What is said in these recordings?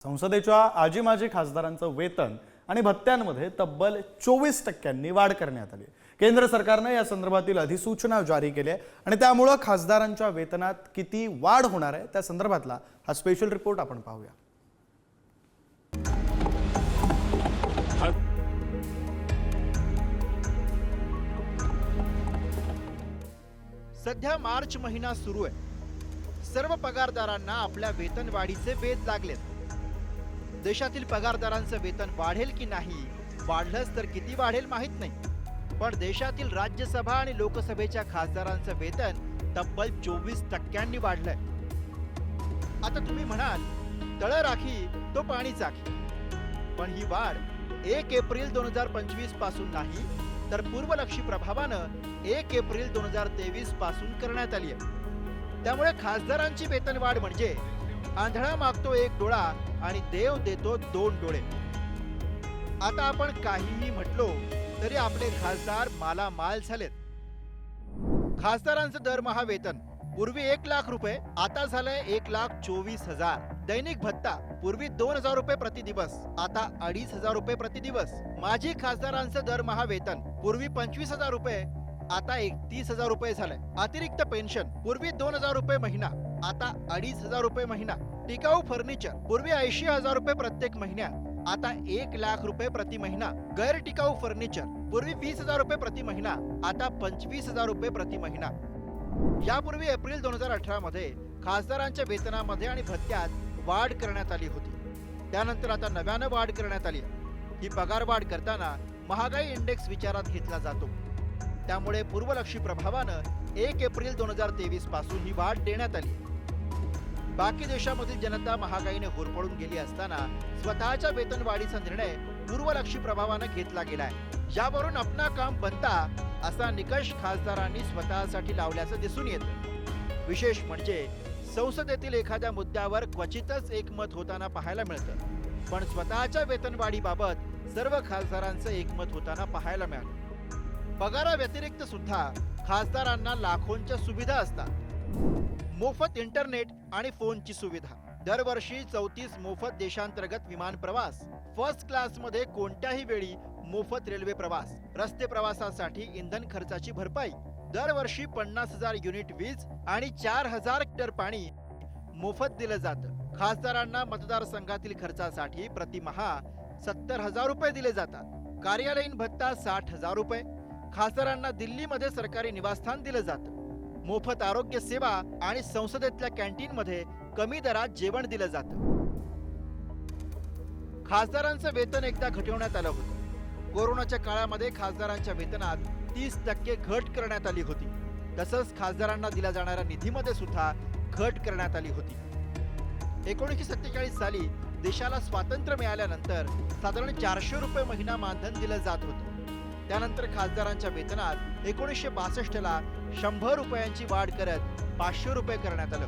संसदेच्या आजी माजी खासदारांचं वेतन आणि भत्त्यांमध्ये तब्बल 24% वाढ करण्यात आली। केंद्र सरकारने या संदर्भातील अधिसूचना जारी केली आहे आणि त्यामुळे खासदारांच्या वेतनात किती वाढ होणार आहे त्या संदर्भातला हा स्पेशल रिपोर्ट आपण पाहूया। सध्या मार्च महिना सुरू आहे। सर्व पगारदारांना आपल्या वेतन वाढीचे वेध लागलेत। देशातील पगारदारांचं वेतन वाढेल की नाही, वाढलंच तर किती वाढेल माहित नाही, पण देशातील राज्यसभा आणि लोकसभेच्या खासदारांचं वेतन तब्बल 24% वाढलंय। आता तुम्ही म्हणाल, तळ राखी तो पाणी चाखी, पण ही वाढ 1 एप्रिल 2025 पासून नाही, तर पूर्वलक्षी प्रभावानं 1 एप्रिल 2023 पासून करण्यात आली आहे। त्यामुळे खासदारांची वेतन वाढ म्हणजे आंधळा मागतो एक डोळा आणि देव देतो 2 डोळे। आता आपण काहीही म्हटलो तरी आपले खासदार मालामाल झालेत। खासदारांचं दरमहा वेतन पूर्वी 1 लाख रुपये, आता झालंय 1,24,000। दैनिक भत्ता पूर्वी 2,000 रुपये प्रति दिवस, आता 2,500 रुपये प्रति दिवस। माजी खासदारांचं दरमहा वेतन पूर्वी 25,000 रुपये, आता 31,000 रुपये झालंय। अतिरिक्त पेन्शन पूर्वी 2,000 रुपये महिना, आता 2,500 रुपये महिना। टिकाऊ फर्निचर पूर्वी 80,000 रुपये प्रत्येक महिन्यात, आता 1 लाख रुपये प्रति महिना। गैर टिकाऊ फर्निचर पूर्वी 20,000 रुपये प्रति महिना, आता 25,000 रुपये प्रति महिना। यापूर्वी एप्रिल 2018 मध्ये खासदारांच्या वेतनामध्ये आणि भत्त्यात वाढ करण्यात आली होती। त्यानंतर आता नव्यानं वाढ करण्यात आली। ही पगार वाढ करताना महागाई इंडेक्स विचारात घेतला जातो, त्यामुळे पूर्वलक्षी प्रभावानं 1 एप्रिल 2023 पासून ही वाढ देण्यात आली। बाकी देशामधील जनता महागाईने होरपळून गेली असताना स्वतःच्या वेतन वाढीचा निर्णय पूर्वलक्षी प्रभावानं घेतला गेलाय। यावरून अपना काम बनता असा निकष खासदारांनी स्वतःसाठी लावल्याचं दिसून येतं। विशेष म्हणजे संसदेतील एखाद्या मुद्द्यावर क्वचितच एकमत होताना पाहायला मिळतं, पण स्वतःच्या वेतनवाढीबाबत सर्व खासदारांचं एकमत होताना पाहायला मिळालं। पगारा व्यतिरिक्त सुद्धा खासदारांना लाखोंच्या सुविधा असतात। मोफत इंटरनेट आणि फोनची सुविधा, दरवर्षी 34 मोफत देशांतर्गत विमान प्रवास, फर्स्ट क्लास मध्ये कोणत्याही वेळी मोफत रेल्वे प्रवास, रस्ते प्रवासासाठी इंधन खर्चाची भरपाई, दरवर्षी 50,000 युनिट वीज आणि 4,000 लिटर पाणी मोफत दिलं जातं। खासदारांना मतदारसंघातील खर्चासाठी प्रतिमाहा 70,000 रुपये दिले जातात। कार्यालयीन भत्ता 60,000 रुपये। खासदारांना दिल्लीमध्ये सरकारी निवासस्थान दिलं जातं। मोफत आरोग्य सेवा आणि संसदेतल्या कॅन्टीन मध्ये कमी दरात जेवण दिलं जातं। खासदारांचं वेतन एकदा घटवण्यात आलं होतं। कोरोनाच्या काळामध्ये खासदारांच्या वेतनात 30% घट करण्यात आली होती। तसंच खासदारांना दिल्या जाणाऱ्या निधीमध्ये सुद्धा घट करण्यात आली होती। 1947 साली देशाला स्वातंत्र्य मिळाल्यानंतर साधारण 400 रुपये महिना मानधन दिलं जात होतं। त्यानंतर खासदारांच्या वेतनात 1962 ला 100 रुपयांची वाढ करत 500 रुपये करण्यात आलं।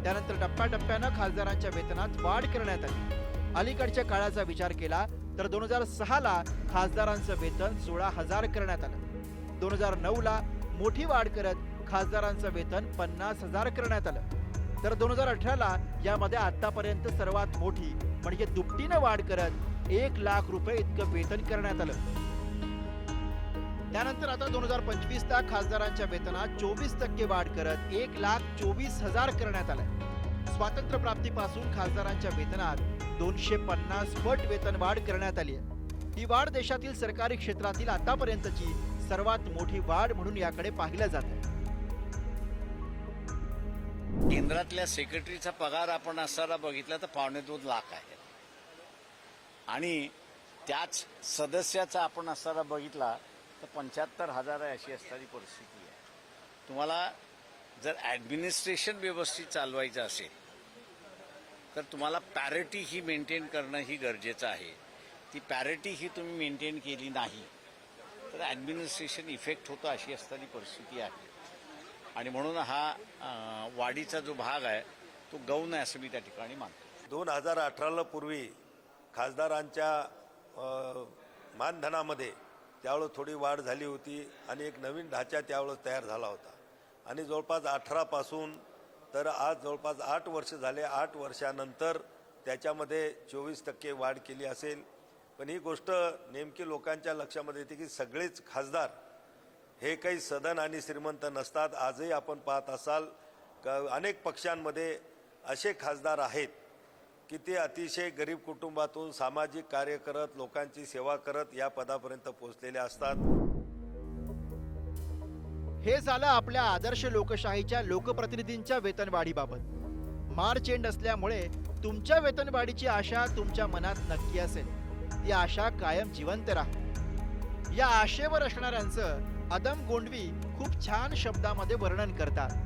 त्यानंतर टप्प्याटप्प्यानं खासदारांच्या वेतनात वाढ करण्यात आली। अलीकडच्या काळाचा विचार केला तर 2006 ला खासदारांचं वेतन 16,000 करण्यात आलं। 2009 ला मोठी वाढ करत खासदारांचं वेतन 50,000 करण्यात आलं। तर 2018 ला यामध्ये आतापर्यंत सर्वात मोठी म्हणजे दुपटीनं वाढ करत 1 लाख रुपये इतकं वेतन करण्यात आलं। त्यानंतर आता 2025 ला खासदारांच्या वेतनात 24% वाढ करत 1,24,000 करण्यात आलंय। स्वातंत्र्य प्राप्तीपासून खासदारांच्या वेतनात 250 पट वेतन वाढ करण्यात आली आहे। ही वाढ देशातील सरकारी क्षेत्रातील आतापर्यंतची सर्वात मोठी वाढ म्हणून याकडे पाहिलं जातं। केंद्रातल्या सेक्रेटरीचा पगार आपण असताना बघितला तर 2.25 लाख आहे आणि त्याच सदस्याचा आपण असताना बघितला तर 75,000 अशी असणारी परिस्थिती आहे। तुम्हाला जर ॲडमिनिस्ट्रेशन व्यवस्थित चालवायचं असेल तर तुम्हाला पॅरिटी ही मेंटेन करणं ही गरजेचं आहे। ती पॅरिटी ही तुम्ही मेंटेन केली नाही तर ॲडमिनिस्ट्रेशन इफेक्ट होतं अशी असणारी परिस्थिती आहे आणि म्हणून हा वाढीचा जो भाग आहे तो गौण आहे असं मी त्या ठिकाणी मानतो। 2018 पूर्वी खासदारांच्या मानधनामध्ये त्यावेळेस थोडी वाढ झाली होती आणि एक नवीन ढाचा त्यावेळेस तयार झाला होता आणि जवळपास 18 पासून तर आज जवळपास 8 वर्ष झाले। 8 वर्षानंतर त्याच्यामध्ये 24% वाढ केली असेल. पण ही गोष्ट नेमकी लोकांच्या लक्षामध्ये येते की सगळेच खासदार हे काही सदन आणि श्रीमंत नसतात. आजही आपण पाहत असाल अनेक पक्षांमध्ये असे खासदार आहेत की ते अतिशय गरीब कुटुंबातून सामाजिक कार्य करत लोकांची सेवा करत या पदापर्यंत पोहोचलेले असतात. हे झालं आपल्या आदर्श लोकशाहीच्या लोकप्रतिनिधींच्या वेतनवाढीबाबत. मार्च एंड असल्यामुळे तुमच्या वेतनवाढीची आशा तुमच्या मनात नक्की असेल. ती आशा कायम जिवंत राहू. या आशेवर असणाऱ्यांचं अदम गोंडवी खूप छान शब्दामध्ये वर्णन करतात.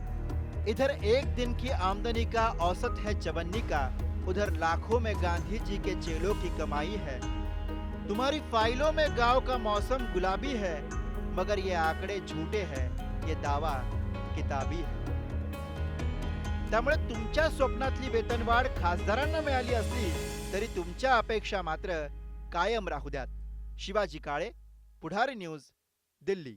इधर एक दिन की आमदनी का औसत है चवन्नी का, उधर लाखों में गांधी जी के चेलों की कमाई है. तुम्हारी फाइलों में गांव का मौसम गुलाबी है, मगर ये आंकड़े झूठे हैं, ये दावा किताबी है. त्यामुळे तुमच्या स्वप्नातली वेतनवाढ खासदारांना मिळाली असली तरी तुमच्या अपेक्षा मात्र कायम राहू द्यात. शिवाजी काळे, पुढारी न्यूज, दिल्ली.